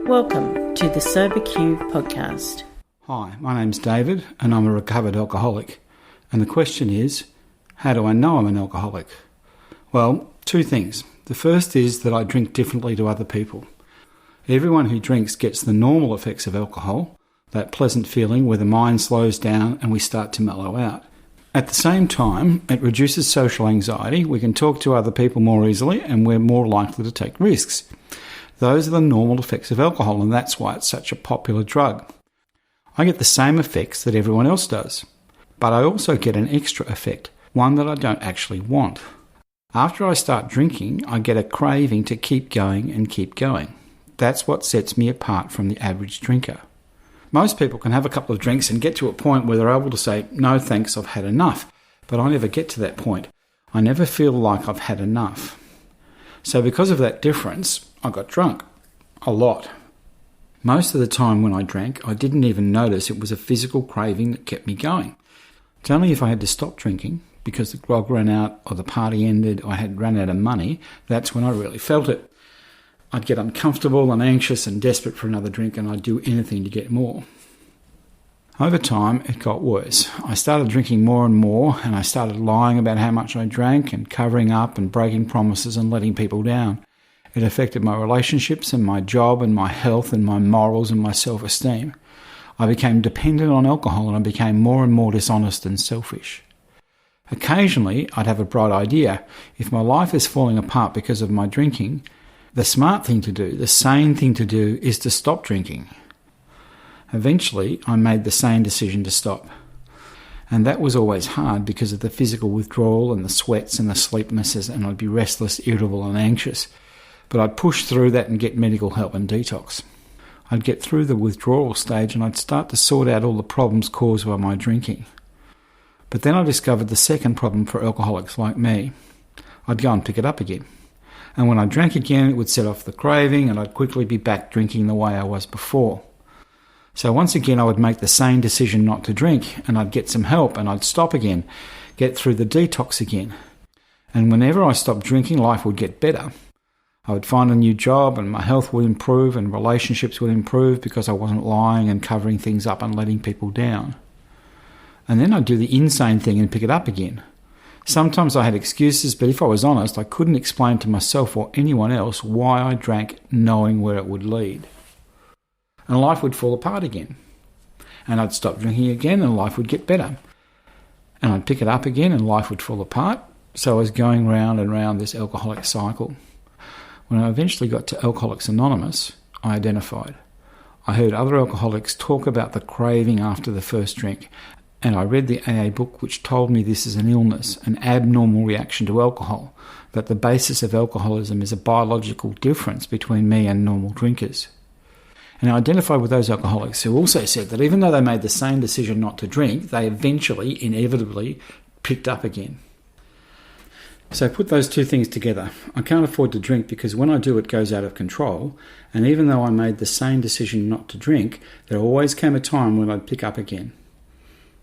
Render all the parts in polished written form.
Welcome to the SoberQ Podcast. Hi, my name's David and I'm a recovered alcoholic. And the question is, how do I know I'm an alcoholic? Well, two things. The first is that I drink differently to other people. Everyone who drinks gets the normal effects of alcohol, that pleasant feeling where the mind slows down and we start to mellow out. At the same time, it reduces social anxiety, we can talk to other people more easily, and we're more likely to take risks. Those are the normal effects of alcohol, and that's why it's such a popular drug. I get the same effects that everyone else does, but I also get an extra effect, one that I don't actually want. After I start drinking, I get a craving to keep going and keep going. That's what sets me apart from the average drinker. Most people can have a couple of drinks and get to a point where they're able to say, no thanks, I've had enough. But I never get to that point. I never feel like I've had enough. So because of that difference, I got drunk. A lot. Most of the time when I drank, I didn't even notice it was a physical craving that kept me going. It's only if I had to stop drinking, because the grog ran out or the party ended or I had run out of money, that's when I really felt it. I'd get uncomfortable and anxious and desperate for another drink, and I'd do anything to get more. Over time, it got worse. I started drinking more and more, and I started lying about how much I drank and covering up and breaking promises and letting people down. It affected my relationships and my job and my health and my morals and my self-esteem. I became dependent on alcohol and I became more and more dishonest and selfish. Occasionally, I'd have a bright idea. If my life is falling apart because of my drinking, the smart thing to do, the sane thing to do, is to stop drinking. Eventually, I made the sane decision to stop. And that was always hard because of the physical withdrawal and the sweats and the sleeplessness, and I'd be restless, irritable and anxious. But I'd push through that and get medical help and detox. I'd get through the withdrawal stage and I'd start to sort out all the problems caused by my drinking. But then I discovered the second problem for alcoholics like me. I'd go and pick it up again. And when I drank again, it would set off the craving and I'd quickly be back drinking the way I was before. So once again, I would make the same decision not to drink and I'd get some help and I'd stop again, get through the detox again. And whenever I stopped drinking, life would get better. I would find a new job and my health would improve and relationships would improve because I wasn't lying and covering things up and letting people down. And then I'd do the insane thing and pick it up again. Sometimes I had excuses, but if I was honest, I couldn't explain to myself or anyone else why I drank knowing where it would lead. And life would fall apart again. And I'd stop drinking again and life would get better. And I'd pick it up again and life would fall apart. So I was going round and round this alcoholic cycle. When I eventually got to Alcoholics Anonymous, I identified. I heard other alcoholics talk about the craving after the first drink, and I read the AA book which told me this is an illness, an abnormal reaction to alcohol, that the basis of alcoholism is a biological difference between me and normal drinkers. And I identified with those alcoholics who also said that even though they made the same decision not to drink, they eventually, inevitably, picked up again. So put those two things together. I can't afford to drink because when I do it goes out of control, and even though I made the same decision not to drink, there always came a time when I'd pick up again.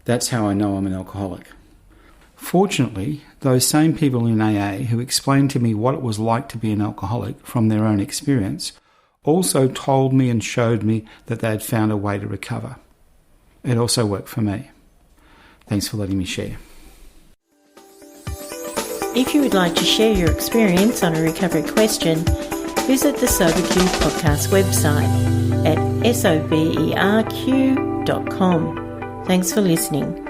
That's how I know I'm an alcoholic. Fortunately, those same people in AA who explained to me what it was like to be an alcoholic from their own experience also told me and showed me that they had found a way to recover. It also worked for me. Thanks for letting me share. If you would like to share your experience on a recovery question, visit the SoberQ Podcast website at soberq.com. Thanks for listening.